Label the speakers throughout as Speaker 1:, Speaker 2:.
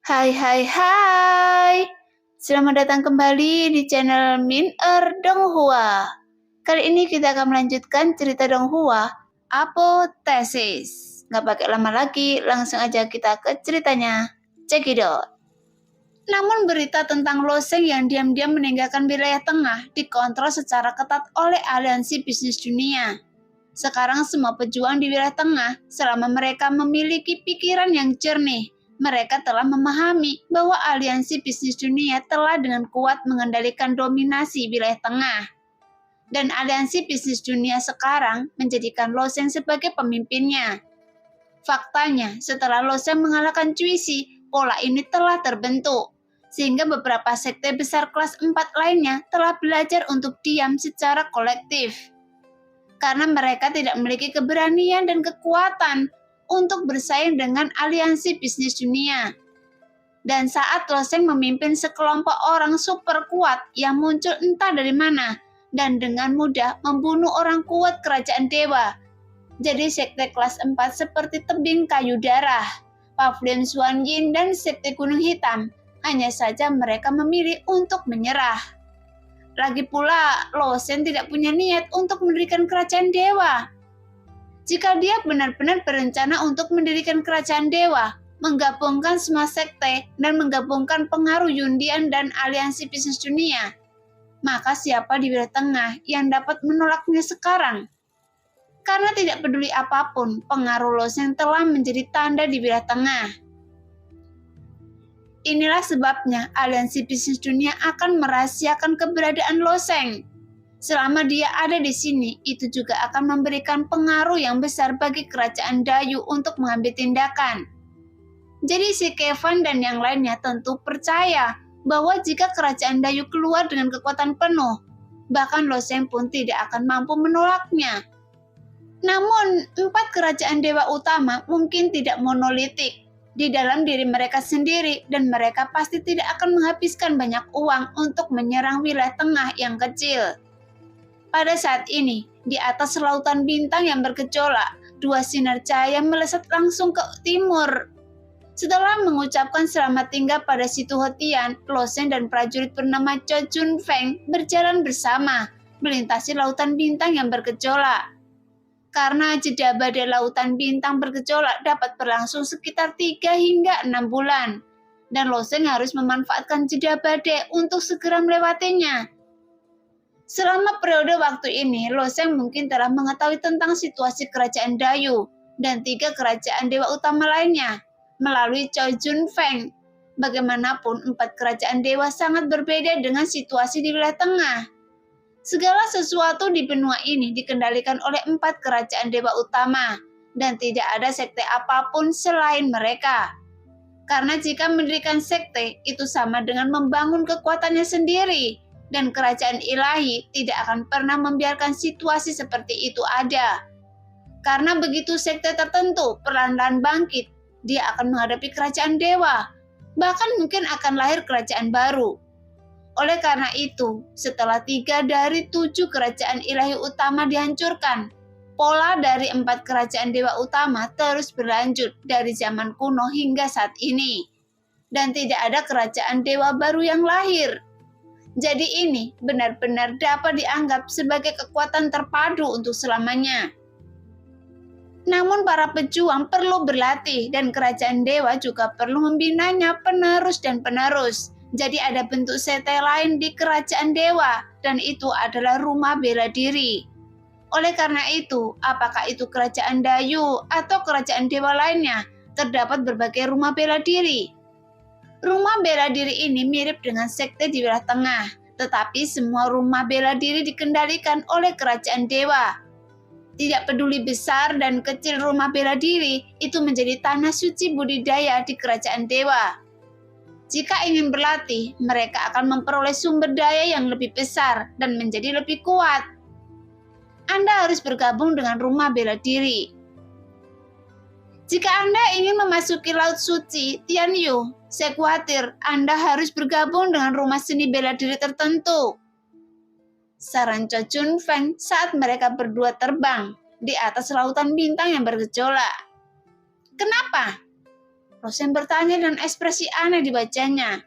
Speaker 1: Hai hai hai. Selamat datang kembali di channel Min Donghua. Kali ini kita akan melanjutkan cerita Donghua, Apotesis. Nggak pakai lama lagi, langsung aja kita ke ceritanya. Check it out. Namun berita tentang Lo Sheng yang diam-diam meninggalkan wilayah tengah dikontrol secara ketat oleh aliansi bisnis dunia. Sekarang semua pejuang di wilayah tengah, selama mereka memiliki pikiran yang jernih, mereka telah memahami bahwa aliansi bisnis dunia telah dengan kuat mengendalikan dominasi wilayah tengah. Dan aliansi bisnis dunia sekarang menjadikan Lo Sheng sebagai pemimpinnya. Faktanya, setelah Lo Sheng mengalahkan Cui Shi, pola ini telah terbentuk. Sehingga beberapa sekte besar kelas 4 lainnya telah belajar untuk diam secara kolektif. Karena mereka tidak memiliki keberanian dan kekuatan untuk bersaing dengan aliansi bisnis dunia. Dan saat Lo Sheng memimpin sekelompok orang super kuat yang muncul entah dari mana, dan dengan mudah membunuh orang kuat kerajaan dewa. Jadi sekte kelas 4 seperti tebing kayu darah, Pavilion Xuan Yin dan sekte gunung hitam, hanya saja mereka memilih untuk menyerah. Lagi pula, Lo Sheng tidak punya niat untuk mendirikan kerajaan dewa. Jika dia benar-benar berencana untuk mendirikan kerajaan dewa, menggabungkan semua sekte dan menggabungkan pengaruh Yundian dan aliansi bisnis dunia, maka siapa di wilayah tengah yang dapat menolaknya sekarang? Karena tidak peduli apapun, pengaruh Lo Sheng telah menjadi tanda di wilayah tengah. Inilah sebabnya aliansi bisnis dunia akan merahasiakan keberadaan Lo Sheng. Selama dia ada di sini, itu juga akan memberikan pengaruh yang besar bagi kerajaan Dayu untuk mengambil tindakan. Jadi si Kevin dan yang lainnya tentu percaya bahwa jika kerajaan Dayu keluar dengan kekuatan penuh, bahkan Lo Sheng pun tidak akan mampu menolaknya. Namun, 4 kerajaan dewa utama mungkin tidak monolitik di dalam diri mereka sendiri, dan mereka pasti tidak akan menghabiskan banyak uang untuk menyerang wilayah tengah yang kecil. Pada saat ini, di atas lautan bintang yang bergejolak, 2 sinar cahaya melesat langsung ke timur. Setelah mengucapkan selamat tinggal pada Situ Hotian, Lo Sheng dan prajurit bernama Cho Jun Feng berjalan bersama, melintasi lautan bintang yang bergejolak. Karena jeda badai lautan bintang bergejolak dapat berlangsung sekitar 3 hingga 6 bulan. Dan Lo Sheng harus memanfaatkan jeda badai untuk segera melewatinya. Selama periode waktu ini, Lo Sheng mungkin telah mengetahui tentang situasi kerajaan Dayu dan 3 kerajaan dewa utama lainnya melalui Cho Jun Feng. Bagaimanapun, 4 kerajaan dewa sangat berbeda dengan situasi di wilayah tengah. Segala sesuatu di benua ini dikendalikan oleh 4 kerajaan dewa utama, dan tidak ada sekte apapun selain mereka. Karena jika mendirikan sekte, itu sama dengan membangun kekuatannya sendiri, dan kerajaan ilahi tidak akan pernah membiarkan situasi seperti itu ada. Karena begitu sekte tertentu perlahan-lahan bangkit, dia akan menghadapi kerajaan dewa, bahkan mungkin akan lahir kerajaan baru. Oleh karena itu, setelah 3 dari 7 kerajaan ilahi utama dihancurkan, pola dari 4 kerajaan dewa utama terus berlanjut dari zaman kuno hingga saat ini. Dan tidak ada kerajaan dewa baru yang lahir. Jadi ini benar-benar dapat dianggap sebagai kekuatan terpadu untuk selamanya. Namun para pejuang perlu berlatih, dan kerajaan dewa juga perlu membinanya penerus dan penerus. Jadi ada bentuk sekte lain di kerajaan dewa, dan itu adalah rumah bela diri. Oleh karena itu, apakah itu kerajaan Dayu atau kerajaan dewa lainnya, terdapat berbagai rumah bela diri. Rumah bela diri ini mirip dengan sekte di wilayah tengah, tetapi semua rumah bela diri dikendalikan oleh kerajaan dewa. Tidak peduli besar dan kecil rumah bela diri, itu menjadi tanah suci budidaya di kerajaan dewa. Jika ingin berlatih, mereka akan memperoleh sumber daya yang lebih besar dan menjadi lebih kuat. Anda harus bergabung dengan rumah bela diri. Jika Anda ingin memasuki Laut Suci, Tianyu, saya khawatir Anda harus bergabung dengan rumah seni bela diri tertentu. Saran Cho Jun Feng saat mereka berdua terbang di atas lautan bintang yang bergejolak. Kenapa? Rosen bertanya dengan ekspresi aneh di wajahnya.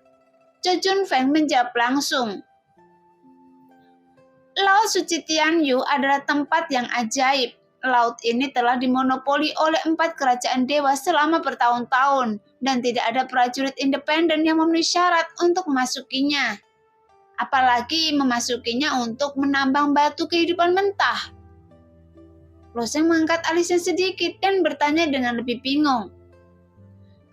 Speaker 1: Cho Jun Feng menjawab langsung. Laut Suci Tianyu adalah tempat yang ajaib. Laut ini telah dimonopoli oleh 4 kerajaan dewa selama bertahun-tahun dan tidak ada prajurit independen yang memenuhi syarat untuk memasukinya. Apalagi memasukinya untuk menambang batu kehidupan mentah. Rosen mengangkat alisnya sedikit dan bertanya dengan lebih bingung.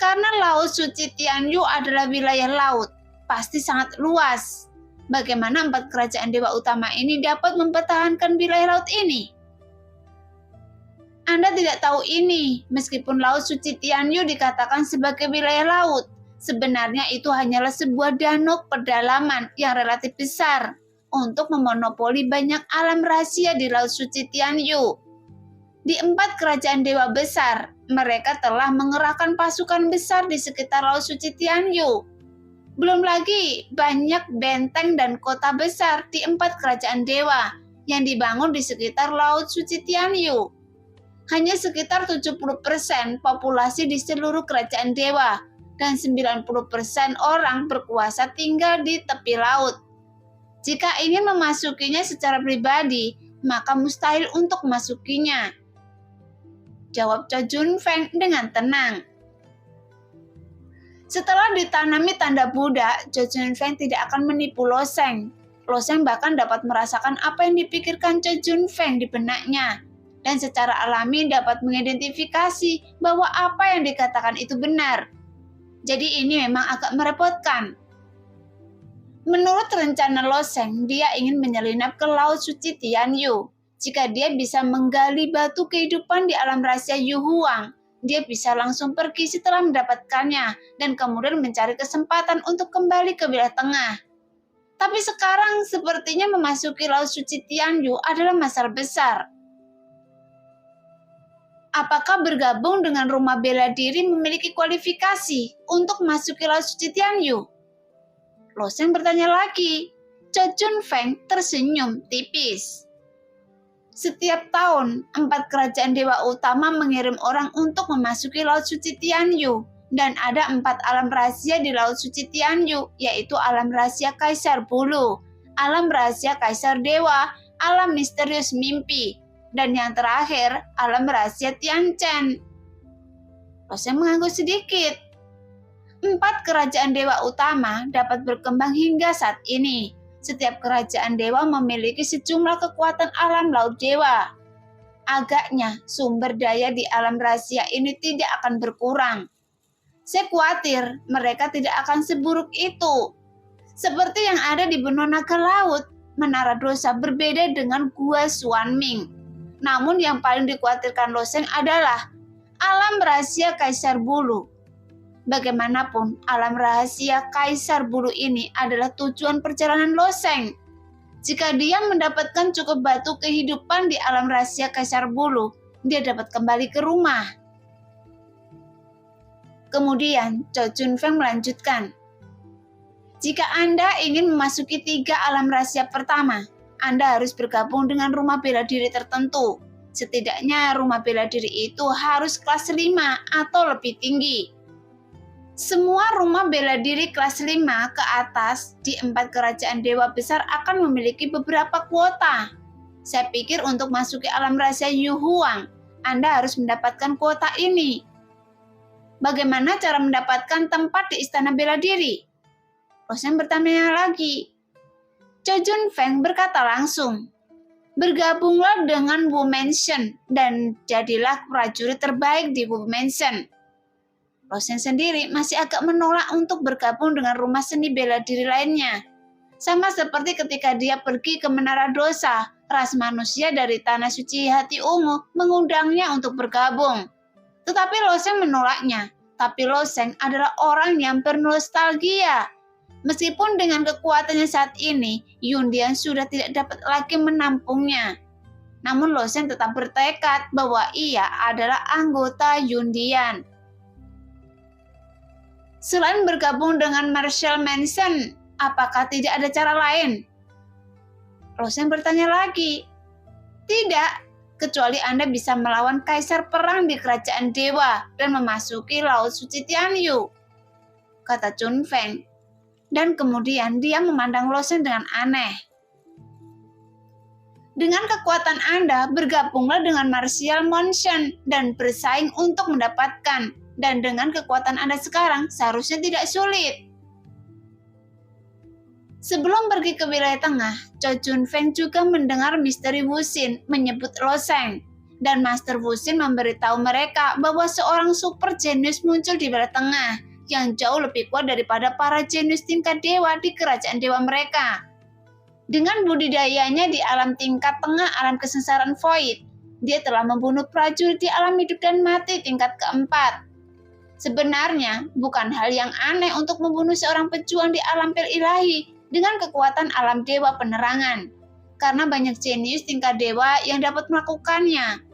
Speaker 1: Karena Laut Suci Tianyu adalah wilayah laut, pasti sangat luas. Bagaimana 4 kerajaan dewa utama ini dapat mempertahankan wilayah laut ini? Anda tidak tahu ini, meskipun Laut Suci Tianyu dikatakan sebagai wilayah laut, sebenarnya itu hanyalah sebuah danau pedalaman yang relatif besar untuk memonopoli banyak alam rahasia di Laut Suci Tianyu. Di 4 kerajaan dewa besar, mereka telah mengerahkan pasukan besar di sekitar Laut Suci Tianyu. Belum lagi banyak benteng dan kota besar di 4 kerajaan dewa yang dibangun di sekitar Laut Suci Tianyu. Hanya sekitar 70% populasi di seluruh kerajaan dewa dan 90% orang berkuasa tinggal di tepi laut. Jika ingin memasukinya secara pribadi, maka mustahil untuk memasukinya. Jawab Cho Jun Feng dengan tenang. Setelah ditanami tanda Buddha, Cho Jun Feng tidak akan menipu Lo Sheng. Lo Sheng bahkan dapat merasakan apa yang dipikirkan Cho Jun Feng di benaknya, dan secara alami dapat mengidentifikasi bahwa apa yang dikatakan itu benar. Jadi ini memang agak merepotkan. Menurut rencana Lo Sheng, dia ingin menyelinap ke Laut Suci Tianyu. Jika dia bisa menggali batu kehidupan di alam rahasia Yu Huang, dia bisa langsung pergi setelah mendapatkannya dan kemudian mencari kesempatan untuk kembali ke wilayah tengah. Tapi sekarang sepertinya memasuki Laut Suci Tianyu adalah masalah besar. Apakah bergabung dengan rumah bela diri memiliki kualifikasi untuk memasuki Laut Suci Tianyu? Lo Sheng bertanya lagi. Cho Jun Feng tersenyum tipis. Setiap tahun, 4 kerajaan dewa utama mengirim orang untuk memasuki Laut Suci Tianyu, dan ada 4 alam rahasia di Laut Suci Tianyu, yaitu alam rahasia Kaisar Bulu, alam rahasia Kaisar Dewa, alam misterius mimpi, dan yang terakhir, alam rahasia Tianchen. Lo Sheng mengangguk sedikit. 4 kerajaan dewa utama dapat berkembang hingga saat ini. Setiap kerajaan dewa memiliki sejumlah kekuatan alam laut dewa. Agaknya sumber daya di alam rahasia ini tidak akan berkurang. Saya khawatir mereka tidak akan seburuk itu. Seperti yang ada di benua naga laut, Menara Dosa berbeda dengan Gua Xuanming. Namun yang paling dikhawatirkan Lo Sheng adalah alam rahasia Kaisar Bulu. Bagaimanapun, alam rahasia Kaisar Bulu ini adalah tujuan perjalanan Lo Sheng. Jika dia mendapatkan cukup batu kehidupan di alam rahasia Kaisar Bulu, dia dapat kembali ke rumah. Kemudian, Cho Jun Feng melanjutkan. Jika Anda ingin memasuki 3 alam rahasia pertama, Anda harus bergabung dengan rumah bela diri tertentu. Setidaknya rumah bela diri itu harus kelas 5 atau lebih tinggi. Semua rumah bela diri kelas 5 ke atas di 4 kerajaan dewa besar akan memiliki beberapa kuota. Saya pikir untuk masuki alam rahasia Yu Huang, Anda harus mendapatkan kuota ini. Bagaimana cara mendapatkan tempat di istana bela diri? Lo Sheng bertanya lagi. Cho Jun Feng berkata langsung, bergabunglah dengan Wu Mansion dan jadilah prajurit terbaik di Wu Mansion. Lo Sheng sendiri masih agak menolak untuk bergabung dengan rumah seni bela diri lainnya. Sama seperti ketika dia pergi ke Menara Dosa, ras manusia dari Tanah Suci Hati Ungu mengundangnya untuk bergabung. Tetapi Lo Sheng menolaknya. Tapi Lo Sheng adalah orang yang bernostalgia. Meskipun dengan kekuatannya saat ini, Yundian sudah tidak dapat lagi menampungnya. Namun Lo Sheng tetap bertekad bahwa ia adalah anggota Yundian. Selain bergabung dengan Marshall Manson, apakah tidak ada cara lain? Lo Sheng bertanya lagi. Tidak, kecuali Anda bisa melawan kaisar perang di kerajaan dewa dan memasuki Laut Suci Tianyu, kata Chun Feng. Dan kemudian dia memandang Lo Sheng dengan aneh. Dengan kekuatan Anda, bergabunglah dengan Martial Monson dan bersaing untuk mendapatkan. Dan dengan kekuatan Anda sekarang, seharusnya tidak sulit. Sebelum pergi ke wilayah tengah, Cho Chun Feng juga mendengar misteri Wuxin menyebut Lo Sheng. Dan Master Wuxin memberitahu mereka bahwa seorang super jenius muncul di wilayah tengah yang jauh lebih kuat daripada para jenius tingkat dewa di kerajaan dewa mereka. Dengan budidayanya di alam tingkat tengah alam kesengsaraan Void, dia telah membunuh prajurit di alam hidup dan mati tingkat keempat. Sebenarnya, bukan hal yang aneh untuk membunuh seorang pejuang di alam pil ilahi dengan kekuatan alam dewa penerangan, karena banyak jenius tingkat dewa yang dapat melakukannya.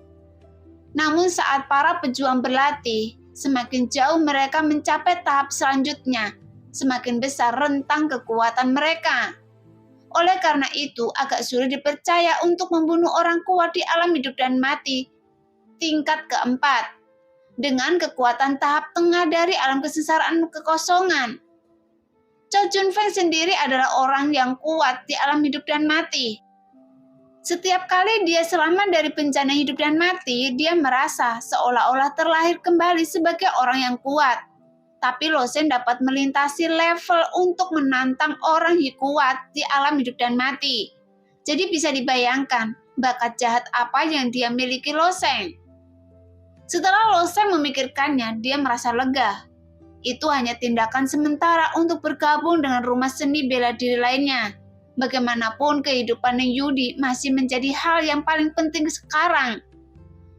Speaker 1: Namun saat para pejuang berlatih, semakin jauh mereka mencapai tahap selanjutnya, semakin besar rentang kekuatan mereka. Oleh karena itu, agak sulit dipercaya untuk membunuh orang kuat di alam hidup dan mati tingkat keempat dengan kekuatan tahap tengah dari alam kesengsaraan kekosongan. Cho Chun Feng sendiri adalah orang yang kuat di alam hidup dan mati. Setiap kali dia selamat dari bencana hidup dan mati, dia merasa seolah-olah terlahir kembali sebagai orang yang kuat. Tapi Lo Sheng dapat melintasi level untuk menantang orang yang kuat di alam hidup dan mati. Jadi bisa dibayangkan bakat jahat apa yang dia miliki Lo Sheng. Setelah Lo Sheng memikirkannya, dia merasa lega. Itu hanya tindakan sementara untuk bergabung dengan rumah seni bela diri lainnya. Bagaimanapun kehidupan Ning Yudi masih menjadi hal yang paling penting sekarang.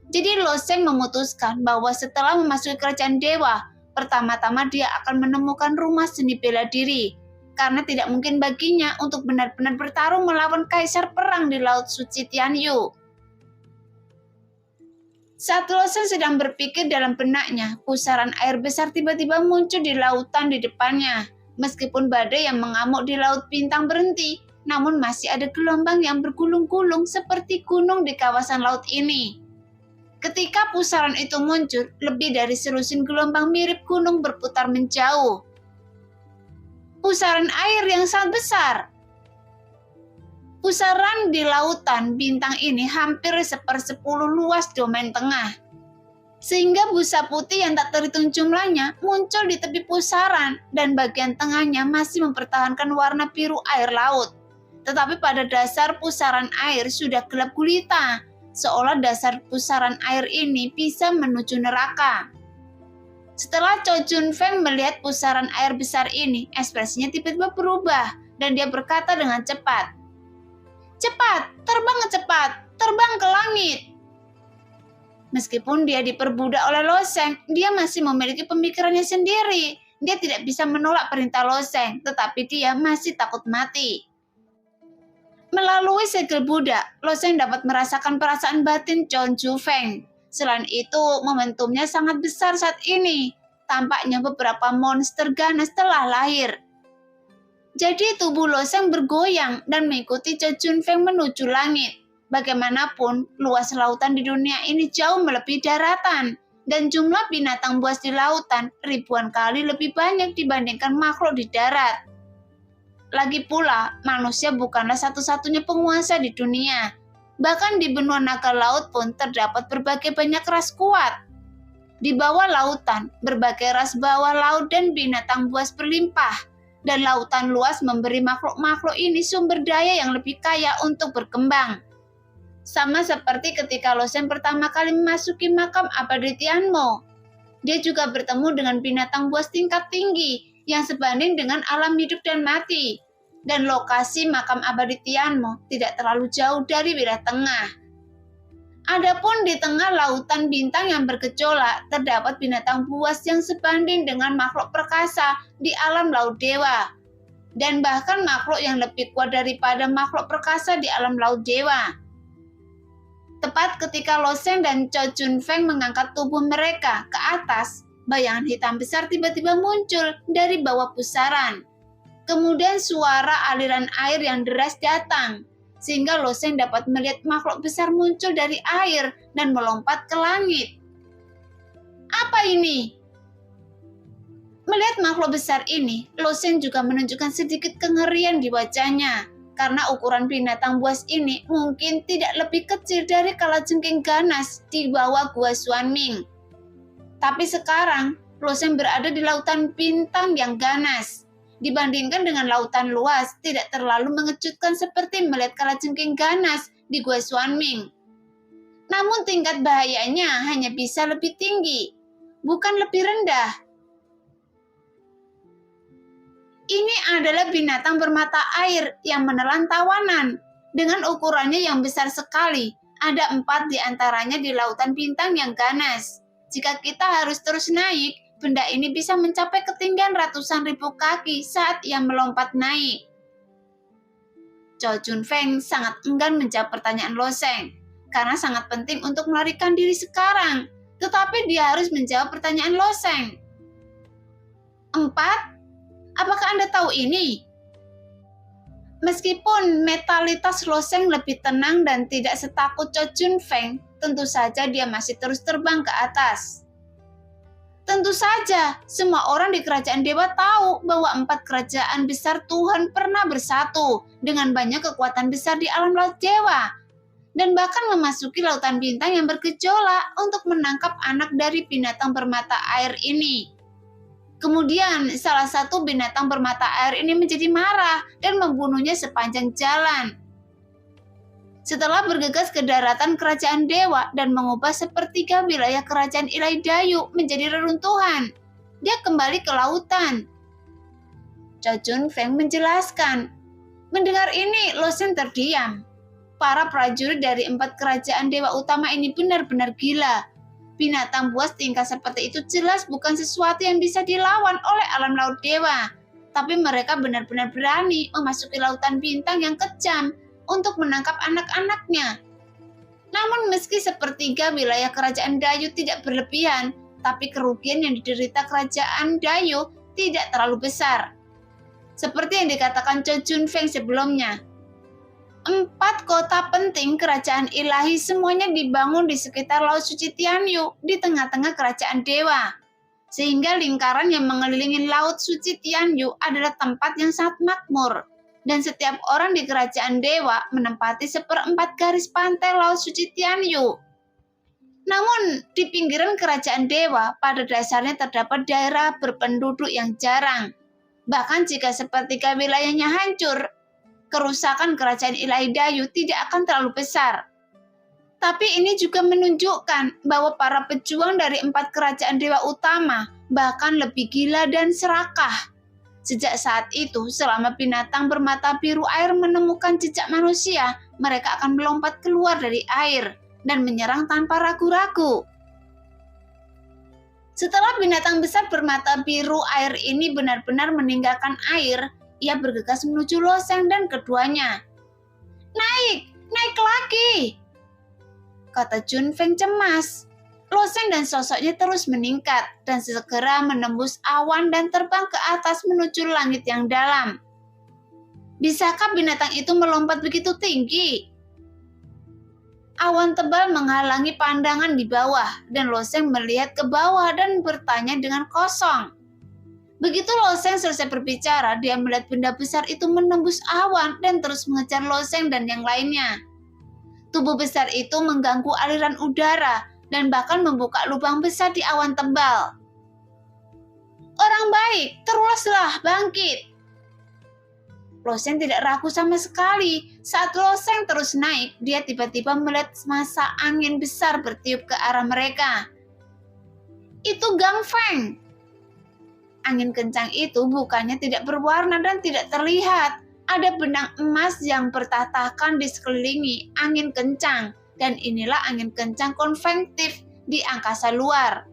Speaker 1: Jadi Lo Sheng memutuskan bahwa setelah memasuki kerajaan dewa, pertama-tama dia akan menemukan rumah seni bela diri, karena tidak mungkin baginya untuk benar-benar bertarung melawan kaisar perang di Laut Suci Tianyu. Saat Lo Sheng sedang berpikir dalam benaknya, pusaran air besar tiba-tiba muncul di lautan di depannya. Meskipun badai yang mengamuk di Laut Bintang berhenti, namun masih ada gelombang yang bergulung-gulung seperti gunung di kawasan laut ini. Ketika pusaran itu muncul, lebih dari selusin gelombang mirip gunung berputar menjauh. Pusaran air yang sangat besar. Pusaran di lautan bintang ini hampir 1/10 luas domain tengah. Sehingga busa putih yang tak terhitung jumlahnya muncul di tepi pusaran dan bagian tengahnya masih mempertahankan warna biru air laut. Tetapi pada dasar pusaran air sudah gelap gulita, seolah dasar pusaran air ini bisa menuju neraka. Setelah Cho Chun Feng melihat pusaran air besar ini, ekspresinya tiba-tiba berubah dan dia berkata dengan cepat, "Cepat, terbang ke langit." Meskipun dia diperbudak oleh Lo Sheng, dia masih memiliki pemikirannya sendiri. Dia tidak bisa menolak perintah Lo Sheng, tetapi dia masih takut mati. Melalui segel budak, Lo Sheng dapat merasakan perasaan batin Chon Ju Feng. Selain itu, momentumnya sangat besar saat ini. Tampaknya beberapa monster ganas telah lahir. Jadi tubuh Lo Sheng bergoyang dan mengikuti Cho Chun Feng menuju langit. Bagaimanapun, luas lautan di dunia ini jauh melebihi daratan, dan jumlah binatang buas di lautan ribuan kali lebih banyak dibandingkan makhluk di darat. Lagi pula, manusia bukanlah satu-satunya penguasa di dunia. Bahkan di benua naga laut pun terdapat berbagai banyak ras kuat. Di bawah lautan, berbagai ras bawah laut dan binatang buas berlimpah, dan lautan luas memberi makhluk-makhluk ini sumber daya yang lebih kaya untuk berkembang. Sama seperti ketika Lo Sheng pertama kali memasuki makam abadi Tianmo. Dia juga bertemu dengan binatang buas tingkat tinggi yang sebanding dengan alam hidup dan mati. Dan lokasi makam abadi Tianmo tidak terlalu jauh dari wilayah tengah. Adapun di tengah lautan bintang yang bergejolak, terdapat binatang buas yang sebanding dengan makhluk perkasa di alam laut dewa. Dan bahkan makhluk yang lebih kuat daripada makhluk perkasa di alam laut dewa. Tepat ketika Lo Sheng dan Cho Chun Feng mengangkat tubuh mereka ke atas, bayangan hitam besar tiba-tiba muncul dari bawah pusaran. Kemudian suara aliran air yang deras datang, sehingga Lo Sheng dapat melihat makhluk besar muncul dari air dan melompat ke langit. Apa ini? Melihat makhluk besar ini, Lo Sheng juga menunjukkan sedikit kengerian di wajahnya, karena ukuran binatang buas ini mungkin tidak lebih kecil dari kalajengking ganas di bawah Gua Xuanming. Tapi sekarang, Lo Sheng berada di lautan bintang yang ganas. Dibandingkan dengan lautan luas, tidak terlalu mengejutkan seperti melihat kalajengking ganas di Gua Xuanming. Namun tingkat bahayanya hanya bisa lebih tinggi, bukan lebih rendah. Ini adalah binatang bermata air yang menelan tawanan. Dengan ukurannya yang besar sekali, ada 4 di antaranya di lautan bintang yang ganas. Jika kita harus terus naik, benda ini bisa mencapai ketinggian ratusan ribu kaki saat ia melompat naik. Zhao Junfeng sangat enggan menjawab pertanyaan Lo Sheng, karena sangat penting untuk melarikan diri sekarang. Tetapi dia harus menjawab pertanyaan Lo Sheng. 4? Apakah Anda tahu ini? Meskipun mentalitas Lo Sheng lebih tenang dan tidak setakut Zhao Junfeng, tentu saja dia masih terus terbang ke atas. Tentu saja, semua orang di kerajaan dewa tahu bahwa 4 kerajaan besar Tuhan pernah bersatu dengan banyak kekuatan besar di alam laut dewa, dan bahkan memasuki lautan bintang yang bergejolak untuk menangkap anak dari binatang bermata air ini. Kemudian, salah satu binatang bermata air ini menjadi marah dan membunuhnya sepanjang jalan. Setelah bergegas ke daratan kerajaan dewa dan mengubah sepertiga wilayah kerajaan ilahi Dayu menjadi reruntuhan, dia kembali ke lautan. Zhao Junfeng menjelaskan. Mendengar ini, Lo Sheng terdiam. Para prajurit dari 4 kerajaan dewa utama ini benar-benar gila. Binatang buas tingkah seperti itu jelas bukan sesuatu yang bisa dilawan oleh alam laut dewa. Tapi mereka benar-benar berani memasuki lautan bintang yang kejam untuk menangkap anak-anaknya. Namun meski sepertiga wilayah kerajaan Dayu tidak berlebihan, tapi kerugian yang diderita kerajaan Dayu tidak terlalu besar. Seperti yang dikatakan Zhao Junfeng sebelumnya, 4 kota penting kerajaan ilahi semuanya dibangun di sekitar Laut Suci Tianyu di tengah-tengah kerajaan dewa. Sehingga lingkaran yang mengelilingi Laut Suci Tianyu adalah tempat yang sangat makmur. Dan setiap orang di kerajaan dewa menempati 1/4 garis pantai Laut Suci Tianyu. Namun di pinggiran kerajaan dewa pada dasarnya terdapat daerah berpenduduk yang jarang. Bahkan jika sepertiga wilayahnya hancur, kerusakan kerajaan ilahi Dayu tidak akan terlalu besar. Tapi ini juga menunjukkan bahwa para pejuang dari 4 kerajaan dewa utama bahkan lebih gila dan serakah. Sejak saat itu, selama binatang bermata biru air menemukan jejak manusia, mereka akan melompat keluar dari air dan menyerang tanpa ragu-ragu. Setelah binatang besar bermata biru air ini benar-benar meninggalkan air, ia bergegas menuju Lo Sheng dan keduanya. Naik lagi, kata Junfeng cemas. Lo Sheng dan sosoknya terus meningkat dan segera menembus awan dan terbang ke atas menuju langit yang dalam. Bisakah binatang itu melompat begitu tinggi? Awan tebal menghalangi pandangan di bawah dan Lo Sheng melihat ke bawah dan bertanya dengan kosong. Begitu Lo Sheng selesai berbicara, dia melihat benda besar itu menembus awan dan terus mengejar Lo Sheng dan yang lainnya. Tubuh besar itu mengganggu aliran udara dan bahkan membuka lubang besar di awan tebal. Orang baik, teruslah bangkit. Lo Sheng tidak ragu sama sekali. Saat Lo Sheng terus naik, dia tiba-tiba melihat masa angin besar bertiup ke arah mereka. Itu Gang Feng. Angin kencang itu bukannya tidak berwarna dan tidak terlihat. Ada benang emas yang bertatahkan di sekelilingi angin kencang, dan inilah angin kencang konvektif di angkasa luar.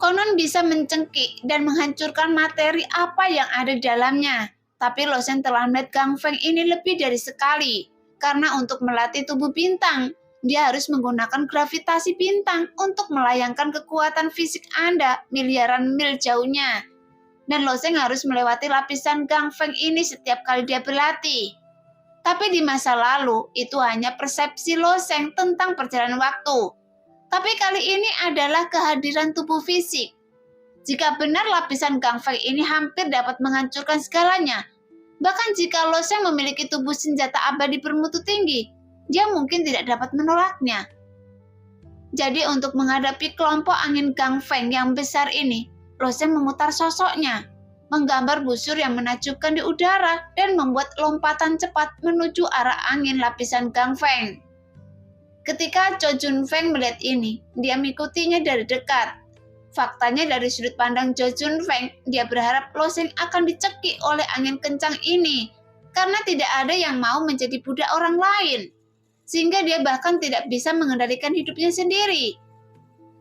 Speaker 1: Konon bisa mencengkik dan menghancurkan materi apa yang ada di dalamnya. Tapi Lo Sheng telah melihat Gang Feng ini lebih dari sekali. Karena untuk melatih tubuh bintang, dia harus menggunakan gravitasi bintang untuk melayangkan kekuatan fisik Anda miliaran mil jauhnya. Dan Lo Sheng harus melewati lapisan Gang Feng ini setiap kali dia berlatih. Tapi di masa lalu, itu hanya persepsi Lo Sheng tentang perjalanan waktu. Tapi kali ini adalah kehadiran tubuh fisik. Jika benar lapisan Gang Feng ini hampir dapat menghancurkan segalanya, bahkan jika Lo Sheng memiliki tubuh senjata abadi bermutu tinggi, dia mungkin tidak dapat menolaknya. Jadi untuk menghadapi kelompok angin Gang Feng yang besar ini, Lo Sheng memutar sosoknya, menggambar busur yang menakjubkan di udara dan membuat lompatan cepat menuju arah angin lapisan Gang Feng. Ketika Cho Jun Feng melihat ini, dia mengikutinya dari dekat. Faktanya dari sudut pandang Cho Jun Feng, dia berharap Lo Sheng akan dicekik oleh angin kencang ini, karena tidak ada yang mau menjadi budak orang lain, sehingga dia bahkan tidak bisa mengendalikan hidupnya sendiri.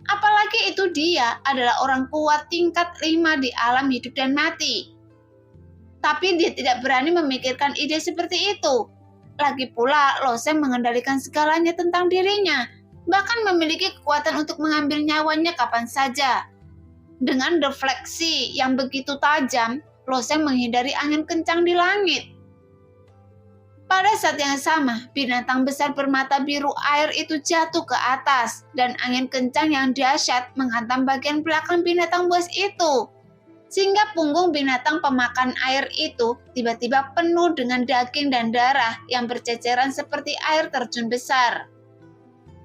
Speaker 1: Apalagi itu dia adalah orang kuat tingkat 5 di alam hidup dan mati. Tapi dia tidak berani memikirkan ide seperti itu. Lagi pula, Lo Sheng mengendalikan segalanya tentang dirinya, bahkan memiliki kekuatan untuk mengambil nyawanya kapan saja. Dengan refleksi yang begitu tajam, Lo Sheng menghindari angin kencang di langit. Pada saat yang sama, binatang besar bermata biru air itu jatuh ke atas, dan angin kencang yang dahsyat menghantam bagian belakang binatang buas itu, sehingga punggung binatang pemakan air itu tiba-tiba penuh dengan daging dan darah yang berceceran seperti air terjun besar.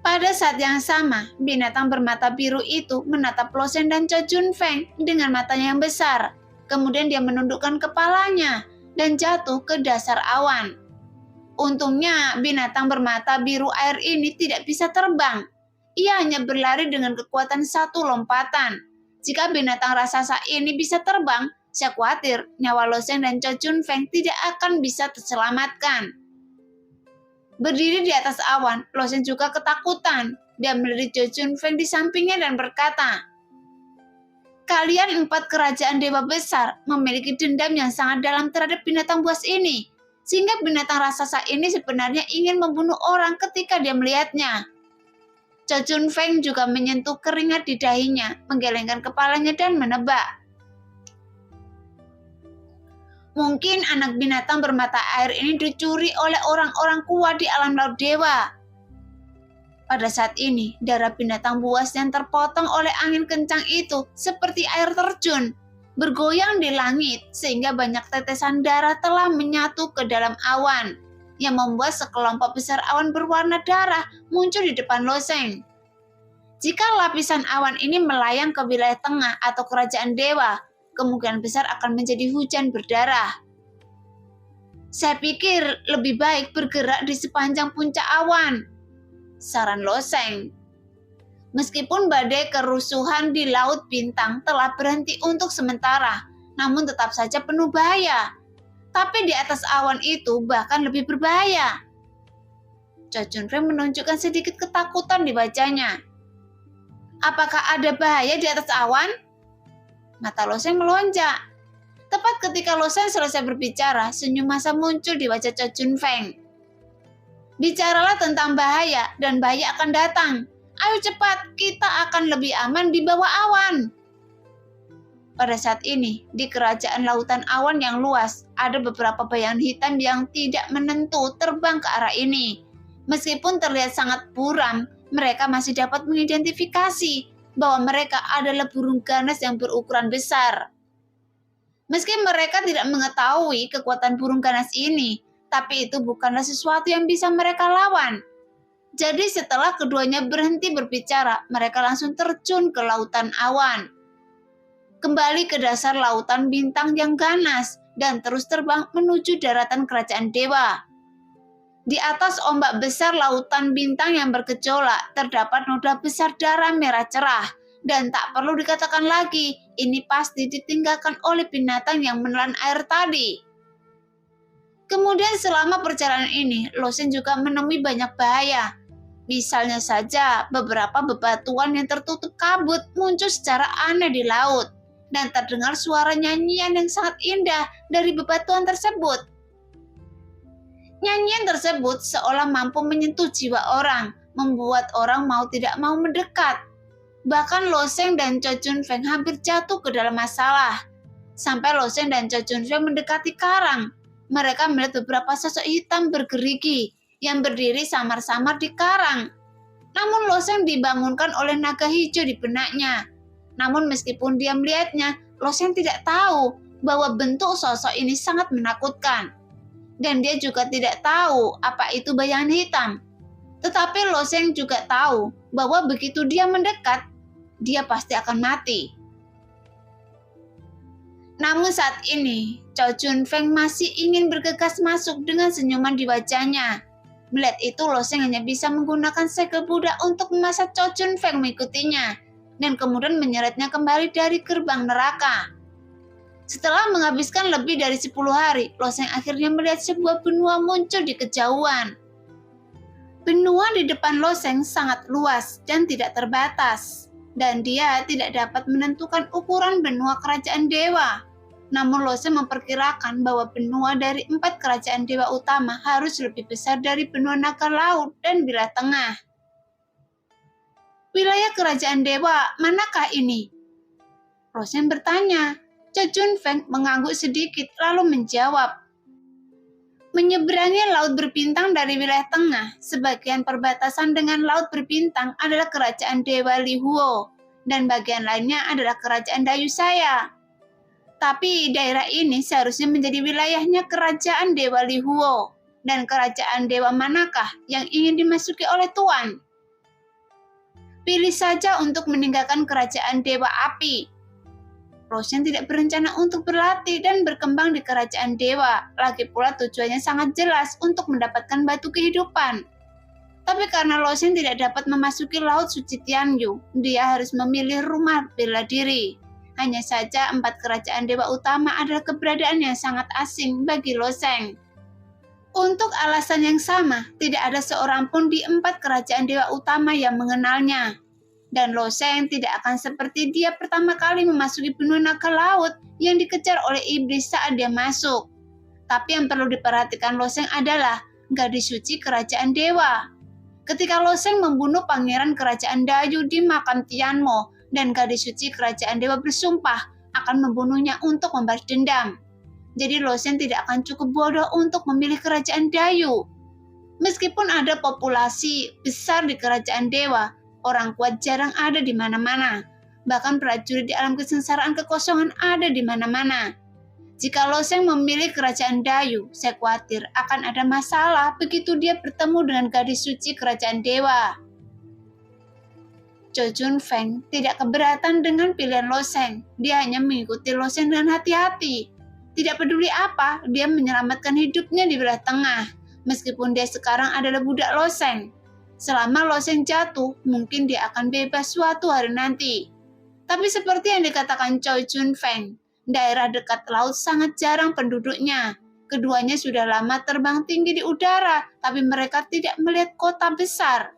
Speaker 1: Pada saat yang sama, binatang bermata biru itu menatap Lo Sheng dan Cho Jun Feng dengan matanya yang besar. Kemudian dia menundukkan kepalanya dan jatuh ke dasar awan. Untungnya binatang bermata biru air ini tidak bisa terbang. Ia hanya berlari dengan kekuatan satu lompatan. Jika binatang raksasa ini bisa terbang, saya khawatir nyawa Lo Sheng dan Cho Jun Feng tidak akan bisa terselamatkan. Berdiri di atas awan, Lo Sheng juga ketakutan. Dia melirik Cho Jun Feng di sampingnya dan berkata, "Kalian 4 kerajaan dewa besar memiliki dendam yang sangat dalam terhadap binatang buas ini. Sehingga binatang raksasa ini sebenarnya ingin membunuh orang ketika dia melihatnya." Cho Jun Feng juga menyentuh keringat di dahinya, menggelengkan kepalanya dan menebak. Mungkin anak binatang bermata air ini dicuri oleh orang-orang kuat di alam laut dewa. Pada saat ini, darah binatang buas yang terpotong oleh angin kencang itu seperti air terjun, bergoyang di langit sehingga banyak tetesan darah telah menyatu ke dalam awan yang membuat sekelompok besar awan berwarna darah muncul di depan Lo Sheng. Jika lapisan awan ini melayang ke wilayah tengah atau kerajaan dewa, kemungkinan besar akan menjadi hujan berdarah. Saya pikir lebih baik bergerak di sepanjang puncak awan, saran Lo Sheng. Meskipun badai kerusuhan di Laut Bintang telah berhenti untuk sementara, namun tetap saja penuh bahaya. Tapi di atas awan itu bahkan lebih berbahaya. Cho Jun Feng menunjukkan sedikit ketakutan di wajahnya. Apakah ada bahaya di atas awan? Mata Lo Sheng melonjak. Tepat ketika Lo Sheng selesai berbicara, senyum masa muncul di wajah Cho Jun Feng. Bicaralah tentang bahaya dan bahaya akan datang. Ayo cepat, kita akan lebih aman di bawah awan. Pada saat ini, di kerajaan lautan awan yang luas, ada beberapa bayangan hitam yang tidak menentu terbang ke arah ini. Meskipun terlihat sangat buram, mereka masih dapat mengidentifikasi bahwa mereka adalah burung ganas yang berukuran besar. Meski mereka tidak mengetahui kekuatan burung ganas ini, tapi itu bukanlah sesuatu yang bisa mereka lawan. Jadi setelah keduanya berhenti berbicara, mereka langsung terjun ke lautan awan. Kembali ke dasar lautan bintang yang ganas dan terus terbang menuju daratan kerajaan dewa. Di atas ombak besar lautan bintang yang bergejolak, terdapat noda besar darah merah cerah. Dan tak perlu dikatakan lagi, ini pasti ditinggalkan oleh binatang yang menelan air tadi. Kemudian selama perjalanan ini, Lo Sheng juga menemui banyak bahaya. Misalnya saja, beberapa bebatuan yang tertutup kabut muncul secara aneh di laut, dan terdengar suara nyanyian yang sangat indah dari bebatuan tersebut. Nyanyian tersebut seolah mampu menyentuh jiwa orang, membuat orang mau tidak mau mendekat. Bahkan Lo Sheng dan Cho Jun Feng hampir jatuh ke dalam masalah. Sampai Lo Sheng dan Cho Jun Feng mendekati karang. mereka melihat beberapa sosok hitam bergerigi yang berdiri samar-samar di karang. Namun Loseng dibangunkan oleh naga hijau di benaknya. Namun meskipun dia melihatnya, Loseng tidak tahu bahwa bentuk sosok ini sangat menakutkan. Dan dia juga tidak tahu apa itu bayangan hitam. Tetapi Loseng juga tahu bahwa begitu dia mendekat, dia pasti akan mati. Namun saat ini, Chow Chun Feng masih ingin bergegas masuk dengan senyuman di wajahnya. Melihat itu, Loseng hanya bisa menggunakan segel Buddha untuk memaksa Chow Chun Feng mengikutinya, dan kemudian menyeretnya kembali dari gerbang neraka. Setelah menghabiskan lebih dari 10 hari, Loseng akhirnya melihat sebuah benua muncul di kejauhan. Benua di depan Loseng sangat luas dan tidak terbatas, dan dia tidak dapat menentukan ukuran benua kerajaan dewa. Namun Loseng memperkirakan bahwa benua dari 4 kerajaan dewa utama harus lebih besar dari benua naga laut dan wilayah tengah. Wilayah kerajaan dewa, manakah ini? Loseng bertanya. Chow Chun Feng mengangguk sedikit lalu menjawab. Menyeberangi laut berbintang dari wilayah tengah, sebagian perbatasan dengan laut berbintang adalah kerajaan dewa Li Huo, dan bagian lainnya adalah kerajaan Dayusaya. Tapi daerah ini seharusnya menjadi wilayahnya kerajaan dewa Li Huo, dan kerajaan dewa manakah yang ingin dimasuki oleh Tuan? Pilih saja untuk meninggalkan kerajaan dewa api. Loseng tidak berencana untuk berlatih dan berkembang di kerajaan dewa. Lagi pula tujuannya sangat jelas untuk mendapatkan batu kehidupan. Tapi karena Loseng tidak dapat memasuki laut suci Tianyu, dia harus memilih rumah bela diri. Hanya saja 4 kerajaan dewa utama adalah keberadaan yang sangat asing bagi Loseng. Untuk alasan yang sama, tidak ada seorang pun di 4 kerajaan dewa utama yang mengenalnya. Dan Loseng tidak akan seperti dia pertama kali memasuki benua naga laut yang dikejar oleh iblis saat dia masuk. Tapi yang perlu diperhatikan Loseng adalah gadis suci kerajaan dewa. Ketika Loseng membunuh pangeran kerajaan Dayu di makam Tianmo, dan gadis suci kerajaan dewa bersumpah akan membunuhnya untuk membalas dendam. Jadi Loseng tidak akan cukup bodoh untuk memilih kerajaan Dayu. Meskipun ada populasi besar di kerajaan dewa, orang kuat jarang ada di mana-mana. Bahkan prajurit di alam kesengsaraan kekosongan ada di mana-mana. Jika Loseng memilih kerajaan Dayu, saya khawatir akan ada masalah begitu dia bertemu dengan gadis suci kerajaan dewa. Chow Chun Feng tidak keberatan dengan pilihan Loseng. Dia hanya mengikuti Loseng dengan hati-hati. Tidak peduli apa, dia menyelamatkan hidupnya di wilayah tengah. Meskipun dia sekarang adalah budak Loseng. Selama Loseng jatuh, mungkin dia akan bebas suatu hari nanti. Tapi seperti yang dikatakan Chow Chun Feng, daerah dekat laut sangat jarang penduduknya. Keduanya sudah lama terbang tinggi di udara, tapi mereka tidak melihat kota besar.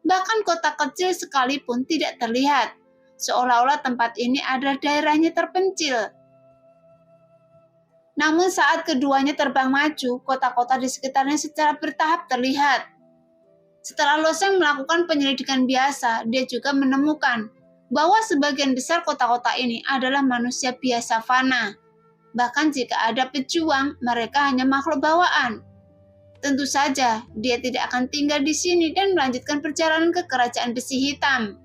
Speaker 1: Bahkan kota kecil sekalipun tidak terlihat, seolah-olah tempat ini adalah daerahnya terpencil. Namun saat keduanya terbang maju, kota-kota di sekitarnya secara bertahap terlihat. Setelah Loseng melakukan penyelidikan biasa, dia juga menemukan bahwa sebagian besar kota-kota ini adalah manusia biasa fana. Bahkan jika ada pejuang, mereka hanya makhluk bawaan. Tentu saja, dia tidak akan tinggal di sini dan melanjutkan perjalanan ke kerajaan besi hitam.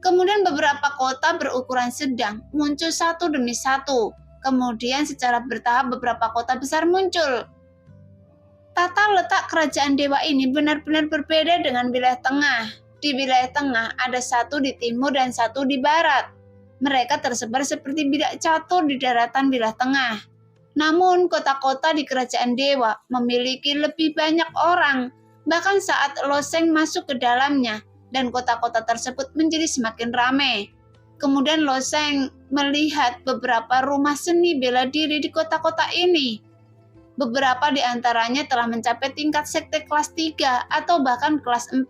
Speaker 1: Kemudian beberapa kota berukuran sedang muncul satu demi satu. Kemudian secara bertahap beberapa kota besar muncul. Tata letak kerajaan dewa ini benar-benar berbeda dengan wilayah tengah. Di wilayah tengah ada satu di timur dan satu di barat. Mereka tersebar seperti bidak catur di daratan wilayah tengah. Namun kota-kota di kerajaan dewa memiliki lebih banyak orang. Bahkan saat Loseng masuk ke dalamnya dan kota-kota tersebut menjadi semakin ramai. Kemudian Loseng melihat beberapa rumah seni bela diri di kota-kota ini. Beberapa di antaranya telah mencapai tingkat sekte kelas 3 atau bahkan kelas 4.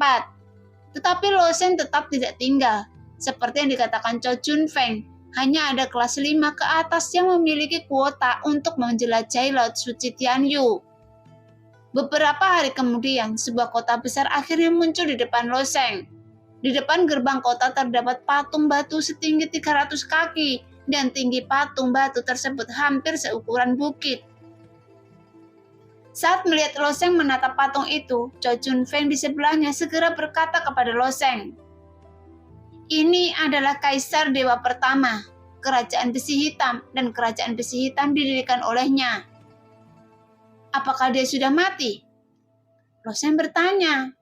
Speaker 1: Tetapi Loseng tetap tidak tinggal. Seperti yang dikatakan Chow Chun Feng, hanya ada kelas 5 ke atas yang memiliki kuota untuk menjelajahi Laut Suci Tianyu. Beberapa hari kemudian, sebuah kota besar akhirnya muncul di depan Loseng. Di depan gerbang kota terdapat patung batu setinggi 300 kaki, dan tinggi patung batu tersebut hampir seukuran bukit. Saat melihat Lo Sheng menatap patung itu, Cho Chun Feng di sebelahnya segera berkata kepada Lo Sheng, "Ini adalah Kaisar Dewa pertama. Kerajaan besi hitam dan kerajaan besi hitam didirikan olehnya. Apakah dia sudah mati?" Lo Sheng bertanya.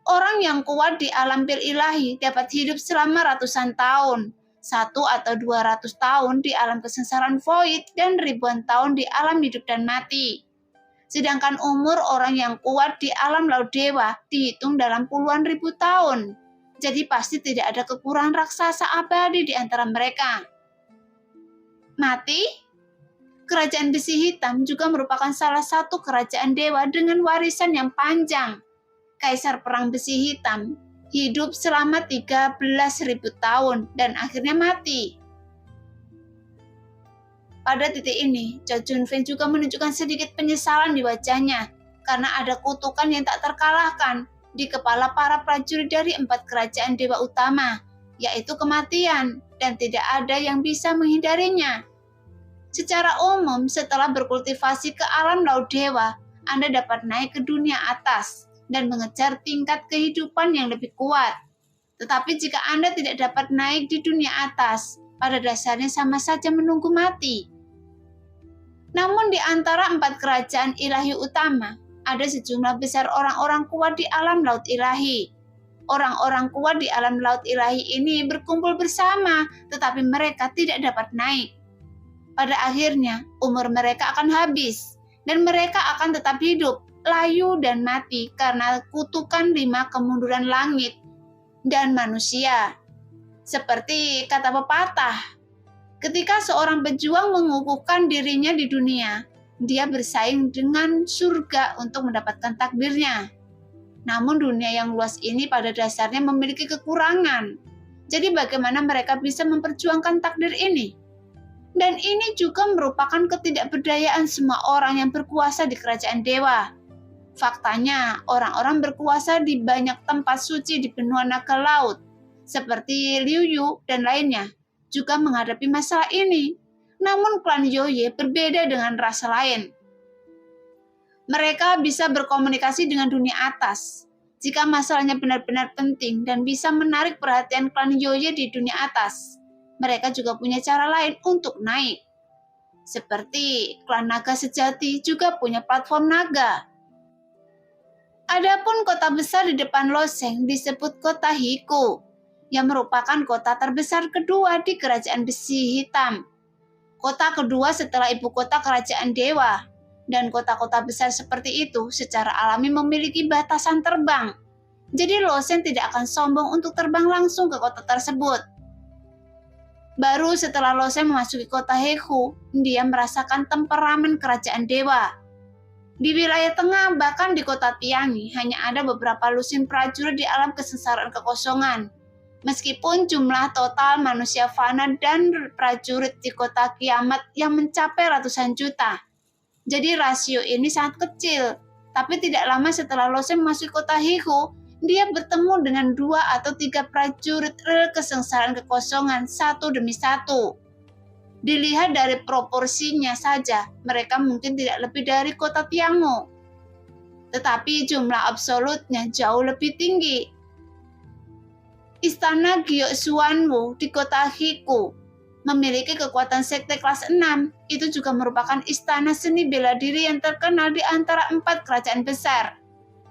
Speaker 1: Orang yang kuat di alam pil ilahi dapat hidup selama ratusan tahun, 1 atau 200 tahun di alam kesengsaraan void, dan ribuan tahun di alam hidup dan mati. Sedangkan umur orang yang kuat di alam laut dewa dihitung dalam puluhan ribu tahun. Jadi pasti tidak ada kekurangan raksasa abadi di antara mereka. Mati? Kerajaan besi hitam juga merupakan salah satu kerajaan dewa dengan warisan yang panjang. Kaisar perang besi hitam hidup selama 13.000 tahun dan akhirnya mati. Pada titik ini, Cho Chun Feng juga menunjukkan sedikit penyesalan di wajahnya karena ada kutukan yang tak terkalahkan di kepala para prajurit dari 4 kerajaan dewa utama, yaitu kematian, dan tidak ada yang bisa menghindarinya. Secara umum, setelah berkultivasi ke alam laut dewa, Anda dapat naik ke dunia atas dan mengejar tingkat kehidupan yang lebih kuat. Tetapi jika Anda tidak dapat naik di dunia atas, pada dasarnya sama saja menunggu mati. Namun di antara 4 kerajaan ilahi utama, ada sejumlah besar orang-orang kuat di alam laut ilahi. Orang-orang kuat di alam laut ilahi ini berkumpul bersama, tetapi mereka tidak dapat naik. Pada akhirnya, umur mereka akan habis, dan mereka akan tetap hidup, layu dan mati karena kutukan 5 kemunduran langit dan manusia. Seperti kata pepatah, ketika seorang pejuang mengukuhkan dirinya di dunia, dia bersaing dengan surga untuk mendapatkan takdirnya. Namun dunia yang luas ini pada dasarnya memiliki kekurangan. Jadi bagaimana mereka bisa memperjuangkan takdir ini? Dan ini juga merupakan ketidakberdayaan semua orang yang berkuasa di kerajaan dewa. Faktanya, orang-orang berkuasa di banyak tempat suci di benua naga laut, seperti Liu Yu dan lainnya, juga menghadapi masalah ini. Namun klan Yoye berbeda dengan ras lain. Mereka bisa berkomunikasi dengan dunia atas. Jika masalahnya benar-benar penting dan bisa menarik perhatian klan Yoye di dunia atas, mereka juga punya cara lain untuk naik. Seperti klan naga sejati juga punya platform naga. Adapun kota besar di depan Lo Sheng disebut kota Hiku, yang merupakan kota terbesar kedua di kerajaan besi hitam. Kota kedua setelah ibu kota kerajaan dewa, dan kota-kota besar seperti itu secara alami memiliki batasan terbang. Jadi Lo Sheng tidak akan sombong untuk terbang langsung ke kota tersebut. Baru setelah Lo Sheng memasuki kota Hehu, dia merasakan temperamen kerajaan dewa. Di wilayah tengah, bahkan di kota Tiangi, hanya ada beberapa lusin prajurit di alam kesengsaraan kekosongan. Meskipun jumlah total manusia fana dan prajurit di kota kiamat yang mencapai ratusan juta. Jadi rasio ini sangat kecil. Tapi tidak lama setelah Lo Sheng memasuki kota Hihu, dia bertemu dengan 2 atau 3 prajurit rel kesengsaraan kekosongan satu demi satu. Dilihat dari proporsinya saja, mereka mungkin tidak lebih dari kota Tiangmu. Tetapi jumlah absolutnya jauh lebih tinggi. Istana Gyeoksuanwu di kota Hiku memiliki kekuatan sekte kelas 6. Itu juga merupakan istana seni bela diri yang terkenal di antara 4 kerajaan besar.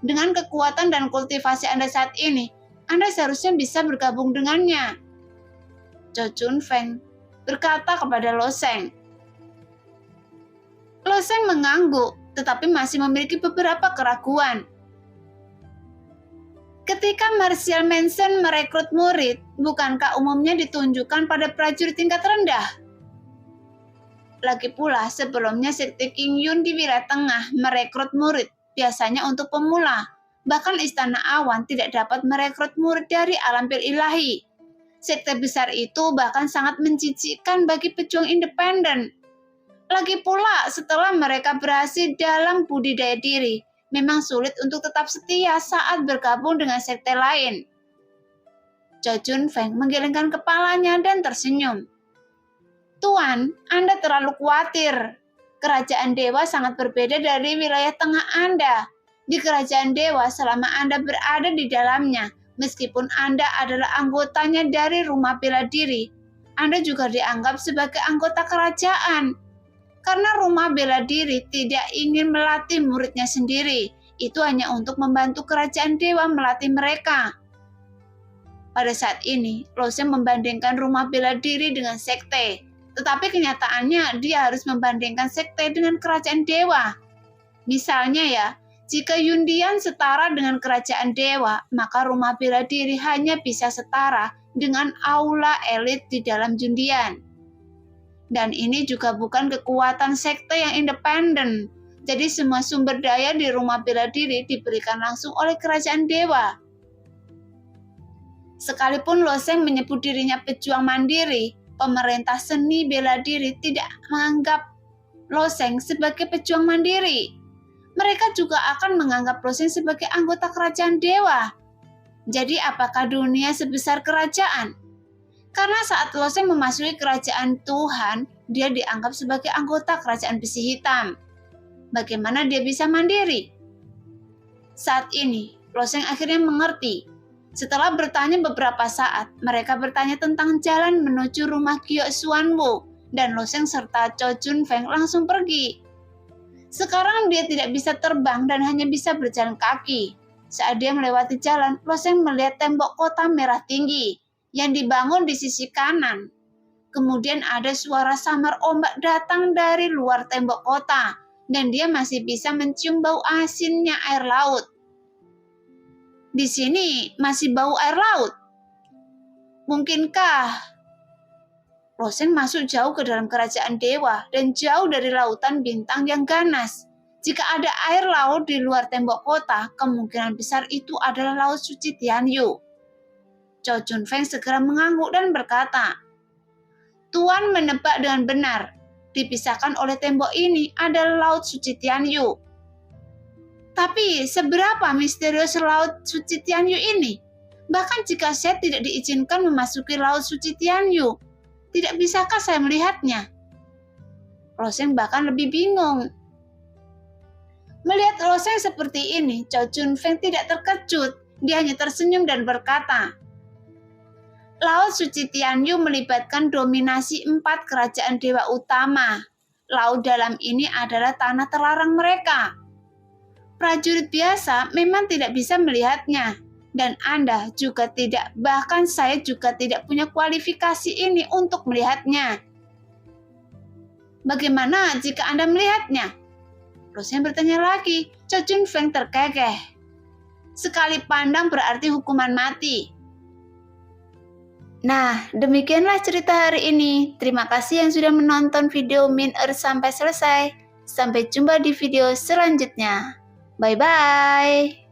Speaker 1: Dengan kekuatan dan kultivasi Anda saat ini, Anda seharusnya bisa bergabung dengannya. Cho Chun Feng berkata kepada Lo Sheng. Lo Sheng mengangguk, tetapi masih memiliki beberapa keraguan. Ketika Martial Mansion merekrut murid, bukankah umumnya ditunjukkan pada prajurit tingkat rendah? Lagi pula, sebelumnya sekte King Yun di wilayah tengah merekrut murid, biasanya untuk pemula. Bahkan Istana Awan tidak dapat merekrut murid dari alam pil ilahi. Sekte besar itu bahkan sangat menjijikkan bagi pejuang independen. Lagi pula, setelah mereka berhasil dalam budidaya diri, memang sulit untuk tetap setia saat bergabung dengan sekte lain. Cho Chun Feng menggelengkan kepalanya dan tersenyum. Tuan, Anda terlalu khawatir. Kerajaan dewa sangat berbeda dari wilayah tengah Anda. Di kerajaan dewa, selama Anda berada di dalamnya, meskipun Anda adalah anggotanya dari rumah bela diri, Anda juga dianggap sebagai anggota kerajaan. Karena rumah bela diri tidak ingin melatih muridnya sendiri, itu hanya untuk membantu kerajaan dewa melatih mereka. Pada saat ini, Loseng membandingkan rumah bela diri dengan sekte, tetapi kenyataannya dia harus membandingkan sekte dengan kerajaan dewa. Misalnya ya, jika Yundian setara dengan kerajaan dewa, maka rumah bela diri hanya bisa setara dengan aula elit di dalam Yundian. Dan ini juga bukan kekuatan sekte yang independen. Jadi semua sumber daya di rumah bela diri diberikan langsung oleh kerajaan dewa. Sekalipun Loseng menyebut dirinya pejuang mandiri, pemerintah seni bela diri tidak menganggap Loseng sebagai pejuang mandiri. Mereka juga akan menganggap Loseng sebagai anggota kerajaan dewa. Jadi apakah dunia sebesar kerajaan? Karena saat Loseng memasuki kerajaan Tuhan, dia dianggap sebagai anggota kerajaan besi hitam. Bagaimana dia bisa mandiri? Saat ini, Loseng akhirnya mengerti. Setelah bertanya beberapa saat, mereka bertanya tentang jalan menuju rumah Gyo Xuanwu, dan Loseng serta Cho Jun Feng langsung pergi. Sekarang dia tidak bisa terbang dan hanya bisa berjalan kaki. Saat dia melewati jalan, Loseng melihat tembok kota merah tinggi yang dibangun di sisi kanan. Kemudian ada suara samar ombak datang dari luar tembok kota, dan dia masih bisa mencium bau asinnya air laut. Di sini masih bau air laut. Mungkinkah? Loseng masuk jauh ke dalam kerajaan dewa dan jauh dari lautan bintang yang ganas. Jika ada air laut di luar tembok kota, kemungkinan besar itu adalah laut suci Tianyu. Cho Jun Feng segera mengangguk dan berkata, Tuan menebak dengan benar. Dipisahkan oleh tembok ini adalah laut suci Tianyu. Tapi seberapa misterius laut suci Tianyu ini? Bahkan jika saya tidak diizinkan memasuki laut suci Tianyu, tidak bisakah saya melihatnya? Loseng bahkan lebih bingung. Melihat Loseng seperti ini, Cho Jun Feng tidak terkejut. Dia hanya tersenyum dan berkata, Laut suci Tianyu melibatkan dominasi 4 kerajaan dewa utama. Laut dalam ini adalah tanah terlarang mereka. Prajurit biasa memang tidak bisa melihatnya. Dan Anda juga tidak, bahkan saya juga tidak punya kualifikasi ini untuk melihatnya. Bagaimana jika Anda melihatnya? Loseng bertanya lagi. Cho Jun Feng terkekeh. Sekali pandang berarti hukuman mati. Nah, demikianlah cerita hari ini. Terima kasih yang sudah menonton video Min Earth sampai selesai. Sampai jumpa di video selanjutnya. Bye-bye.